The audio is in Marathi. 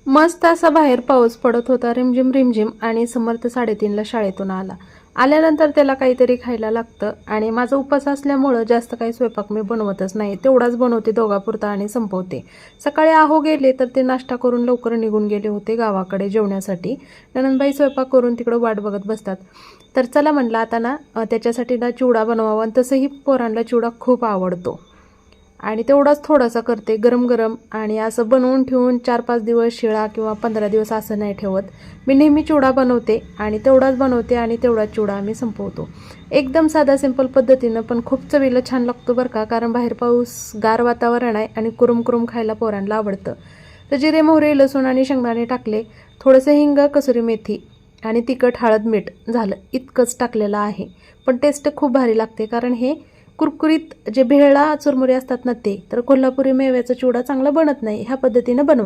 मस्त असा बाहेर पाऊस पडत होता, रिमझिम रिमझिम. आणि समर्थ 3:30ला शाळेतून आल्यानंतर त्याला काहीतरी खायला लागतं. आणि माझा उपवास असल्यामुळं जास्त काही स्वयंपाक मी बनवतच नाही, तेवढाच बनवते दोघापुरता आणि संपवते. सकाळी आहो गेले तर ते नाश्ता करून लवकर निघून गेले होते गावाकडे जेवण्यासाठी. ननंदबाई स्वयंपाक करून तिकडं वाट बघत बसतात. तर चला म्हटलं आता ना त्याच्यासाठी ना चिवडा बनवावा. आणि तसंही पोरांना चिवडा खूप आवडतो आणि तेवढाच थोडासा करते गरम गरम. आणि असं बनवून ठेवून 4-5 दिवस शिळा किंवा 15 दिवस असं नाही ठेवत. मी नेहमी चिवडा बनवते आणि तेवढाच बनवते आणि तेवढाच चिवडा आम्ही संपवतो. एकदम साधा सिंपल पद्धतीनं, पण खूप चवीला छान लागतो बरं का. कारण बाहेर पाऊस, गार वातावरण आहे आणि कुरुम कुरुम खायला पोरांना आवडतं. तर जिरे, मोहरी, लसूण आणि शेंगदाणे टाकले, थोडंसं हिंग, कसुरी मेथी आणि तिखट, हळद, मीठ, झालं इतकंच टाकलेलं आहे. पण टेस्ट खूप भारी लागते, कारण हे कुरकुरीत जे भेळा चुरमुरे असतात ना ते. तर कोल्हापुरी मेव्याचा चिवडा चांगला बनत नाही, ह्या पद्धतीनं बनव.